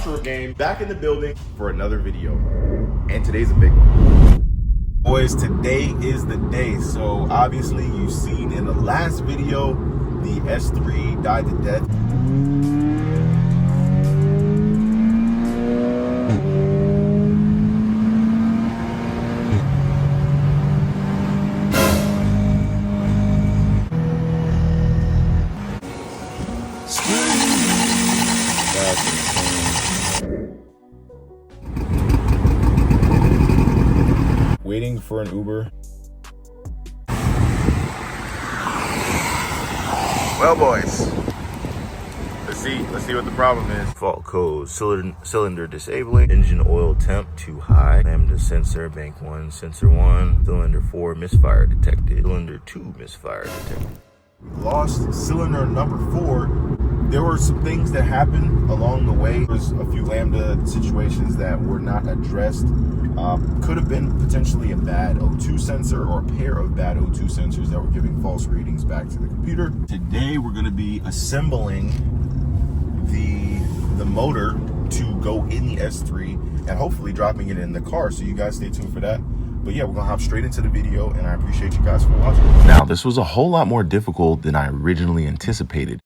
Quattro game, back in the building for another video. And today's a big one. Boys, today is the day. So obviously you've seen in the last video, the S3 died to death. Waiting for an Uber. Well, boys, let's see what the problem is. Fault code: cylinder disabling, engine oil temp too high, lambda sensor, bank 1, sensor 1, cylinder 4 misfire detected, cylinder 2 misfire detected. We lost cylinder number 4. There were some things that happened along the way. There's a few lambda situations that were not addressed. Could have been potentially a bad O2 sensor or a pair of bad O2 sensors that were giving false readings back to the computer. Today we're going to be assembling the motor to go in the S3 and hopefully dropping it in the car. So you guys stay tuned for that. But yeah, we're gonna hop straight into the video, and I appreciate you guys for watching. Now, this was a whole lot more difficult than I originally anticipated,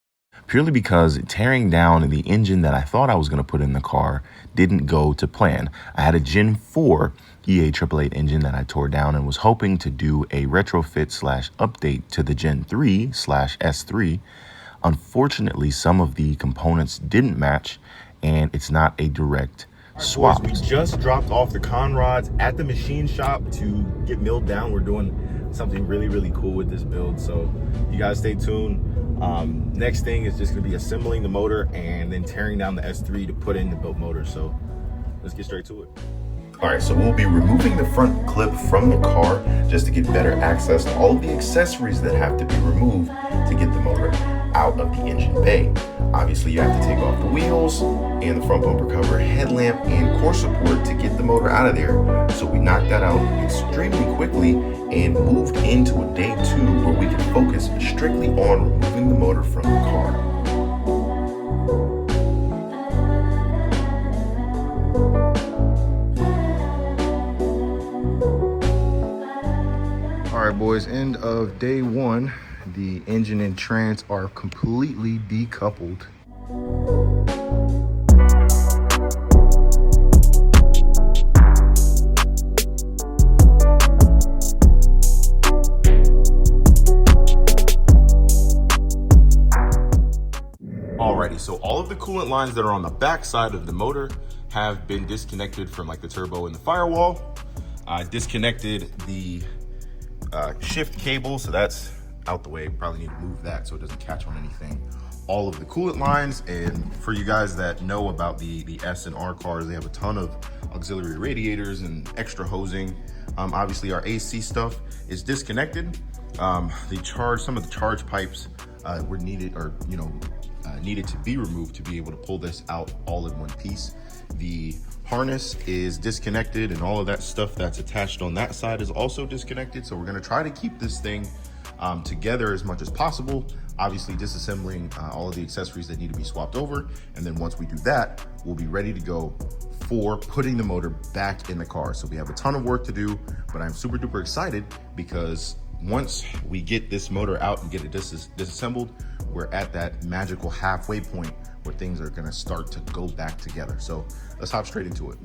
purely because tearing down the engine that I thought I was going to put in the car didn't go to plan. I had a Gen 4 EA888 engine that I tore down and was hoping to do a retrofit / update to the Gen 3 / S3. Unfortunately, some of the components didn't match, and it's not a direct swap. We just dropped off the con rods at the machine shop to get milled down. We're doing something really cool with this build, so you guys stay tuned. Next thing is just going to be assembling the motor and then tearing down the S3 to put in the built motor. So let's get straight to it. All right, so we'll be removing the front clip from the car just to get better access to all of the accessories that have to be removed to get the motor out of the engine bay. Obviously, you have to take off the wheels and the front bumper cover, headlamp, and core support to get the motor out of there. So we knocked that out extremely quickly and moved into a day 2 where we can focus strictly on removing the motor from the car. All right, boys, end of day 1. The engine and trans are completely decoupled. Alrighty, so all of the coolant lines that are on the back side of the motor have been disconnected from like the turbo and the firewall. I disconnected the shift cable, so that's out the way. Probably need to move that so it doesn't catch on anything. All of the coolant lines, and for you guys that know about the S and R cars, they have a ton of auxiliary radiators and extra hosing. Obviously our AC stuff is disconnected. Some of the charge pipes were needed, or needed to be removed to be able to pull this out all in one piece. The harness is disconnected, and all of that stuff that's attached on that side is also disconnected. So we're gonna try to keep this thing together as much as possible, obviously disassembling all of the accessories that need to be swapped over. And then once we do that, we'll be ready to go for putting the motor back in the car. So we have a ton of work to do, but I'm super duper excited because once we get this motor out and get it disassembled, we're at that magical halfway point where things are gonna start to go back together. So let's hop straight into it.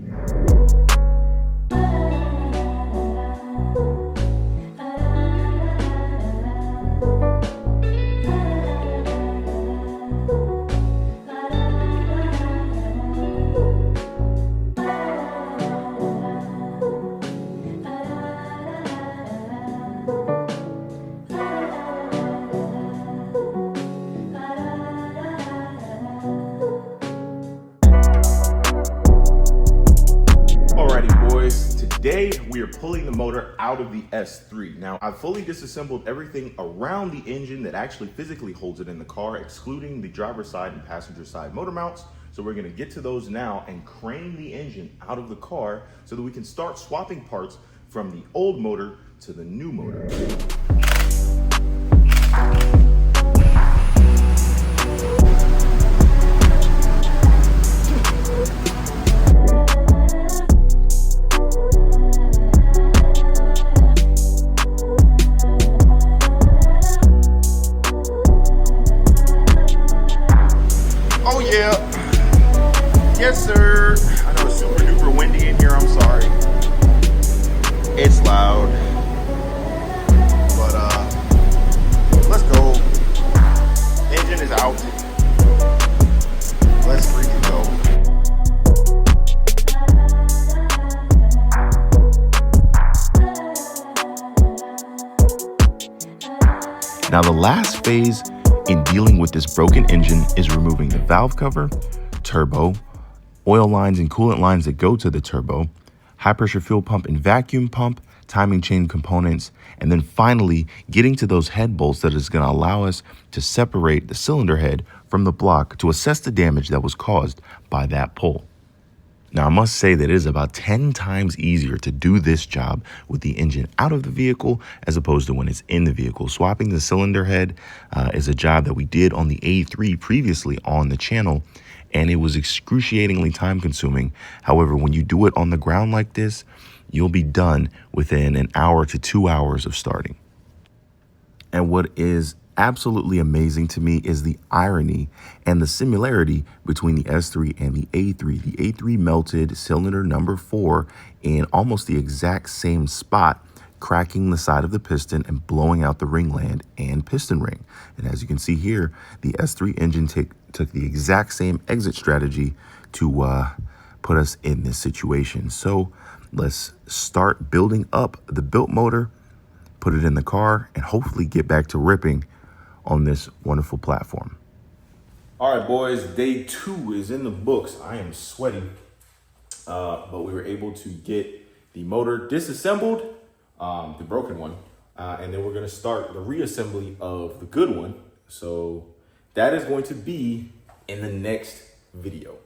Today, we are pulling the motor out of the S3. Now, I've fully disassembled everything around the engine that actually physically holds it in the car, excluding the driver's side and passenger side motor mounts. So we're gonna get to those now and crane the engine out of the car so that we can start swapping parts from the old motor to the new motor. Yes, sir. I know it's super duper windy in here. I'm sorry. It's loud. But let's go. Engine is out. Let's freaking go. Now the last phase in dealing with this broken engine is removing the valve cover, turbo, oil lines and coolant lines that go to the turbo, high pressure fuel pump and vacuum pump, timing chain components, and then finally getting to those head bolts that is going to allow us to separate the cylinder head from the block to assess the damage that was caused by that pull. Now, I must say that it is about 10 times easier to do this job with the engine out of the vehicle as opposed to when it's in the vehicle. Swapping the cylinder head is a job that we did on the A3 previously on the channel, and it was excruciatingly time consuming. However, when you do it on the ground like this, you'll be done within an hour to 2 hours of starting. And what is absolutely amazing to me is the irony and the similarity between the S3 and the A3. The A3 melted cylinder number 4 in almost the exact same spot, cracking the side of the piston and blowing out the ringland and piston ring. And as you can see here, the S3 engine took the exact same exit strategy to put us in this situation. So let's start building up the built motor, put it in the car, and hopefully get back to ripping on this wonderful platform. All right, boys, day 2 is in the books. I am sweaty, but we were able to get the motor disassembled, the broken one, and then we're gonna start the reassembly of the good one. So that is going to be in the next video.